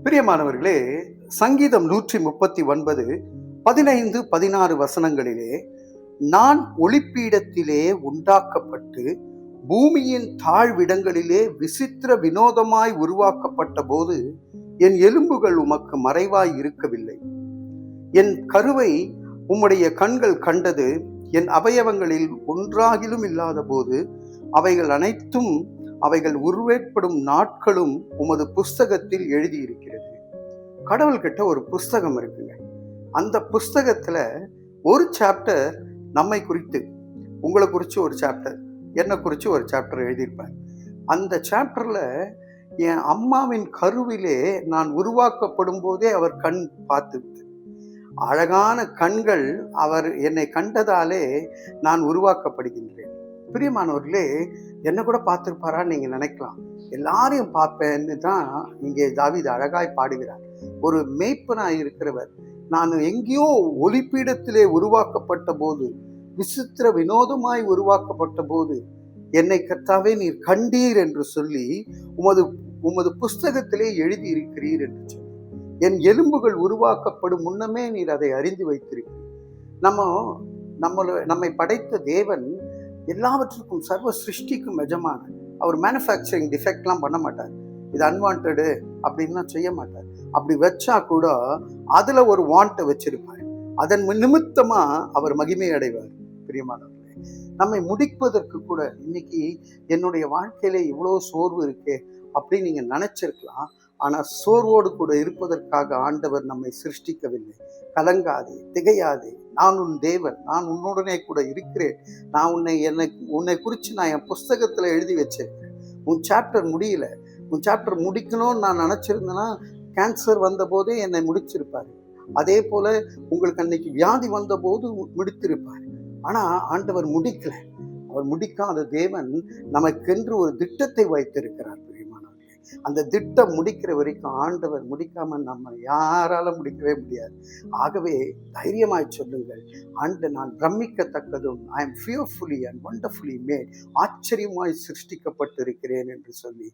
பிரியமானவர்களே, சங்கீதம் 139 15, 16 வசனங்களிலே, நான் ஒளிப்பீடத்திலே உண்டாக்கப்பட்டு பூமியின் தாழ்விடங்களிலே விசித்திர வினோதமாய் உருவாக்கப்பட்ட போது என் எலும்புகள் உமக்கு மறைவாய் இருக்கவில்லை. என் கருவை உம்முடைய கண்கள் கண்டது. என் அவயவங்களில் ஒன்றாகிலும் இல்லாத போது அவைகள் அனைத்தும் அவைகள் உருவேற்படும் நாட்களும் உமது புஸ்தகத்தில் எழுதியிருக்கிறது. கடவுள்கிட்ட ஒரு புஸ்தகம் இருக்குங்க. அந்த புஸ்தகத்துல ஒரு சாப்டர் நம்மை குறித்து, உங்களை குறித்து ஒரு சாப்டர், என்னை குறித்து ஒரு சாப்டர் எழுதியிருப்பார். அந்த சாப்டர்ல என் அம்மாவின் கருவிலே நான் உருவாக்கப்படும் போதே அவர் கண் பார்த்து, அழகான கண்கள் அவர் என்னை கண்டதாலே நான் உருவாக்கப்படுகின்றேன். பிரியமானவர்களே, என்ன கூட பார்த்திருப்பாரான்னு நீங்க நினைக்கலாம். எல்லாரையும் பார்ப்பேன்னு தான் இங்கே தாவீது அழகாய் பாடுகிறார். ஒரு மேய்ப்பனாய் இருக்கிறவர், நான் எங்கேயோ ஒளிப்பீடத்திலே உருவாக்கப்பட்ட போது, விசித்திர வினோதமாய் உருவாக்கப்பட்ட போது என்னை கர்த்தாவே நீர் கண்டீர் என்று சொல்லி உமது புஸ்தகத்திலே எழுதி இருக்கிறீர் என்று சொல்லி, என் எலும்புகள் உருவாக்கப்படும் முன்னமே நீர் அதை அறிந்து வைத்திருக்கிறீர். நம்மை படைத்த தேவன் எல்லாவற்றுக்கும் சர்வ சிருஷ்டிக்கும் எஜமான. அவர் மேனுஃபேக்சரிங் டிஃபெக்ட்லாம் பண்ண மாட்டார். இது அன்வான்டு அப்படின்லாம் செய்ய மாட்டார். அப்படி வச்சா கூட அதுல ஒரு வாண்டை வச்சிருப்பார். அதன் நிமித்தமா அவர் மகிமை அடைவார். பிரியமானவர்களே, நம்மை முடிப்பதற்கு கூட இன்னைக்கு என்னுடைய வாழ்க்கையில இவ்வளவு சோர்வு இருக்கே அப்படின்னு நீங்க நினைச்சிருக்கலாம். ஆனா சோர்வோடு கூட இருப்பதற்காக ஆண்டவர் நம்மை சிருஷ்டிக்கவில்லை. கலங்காதே, திகையாதே, நான் உன் தேவன், நான் உன்னுடனே கூட இருக்கிறேன். நான் உன்னை குறித்து நான் என் புஸ்தகத்துல எழுதி வச்சிருக்கேன். உன் சாப்டர் முடியல, உன் சாப்டர் முடிக்கணும்னு நான் நினைச்சிருந்தேன்னா கேன்சர் வந்த போதே என்னை முடிச்சிருப்பாரு. அதே போல உங்களுக்கு அன்னைக்கு வியாதி வந்த போது முடித்திருப்பாரு. ஆனா ஆண்டவர் முடிக்கல. அவர் முடிக்காத தேவன் நமக்கென்று ஒரு திட்டத்தை வைத்திருக்கிறார். அந்த திட்டம் முடிக்கிற வரைக்கும் ஆண்டவர் முடிக்காம நம்ம யாரால முடிக்கவே முடியாது. ஆகவே தைரியமாய் சொல்லுங்கள், நான் பிரமிக்கத்தக்கதும் I am fearfully and wonderfully made, ஆச்சரியமாய் சிருஷ்டிக்கப்பட்டிருக்கிறேன் என்று சொல்லி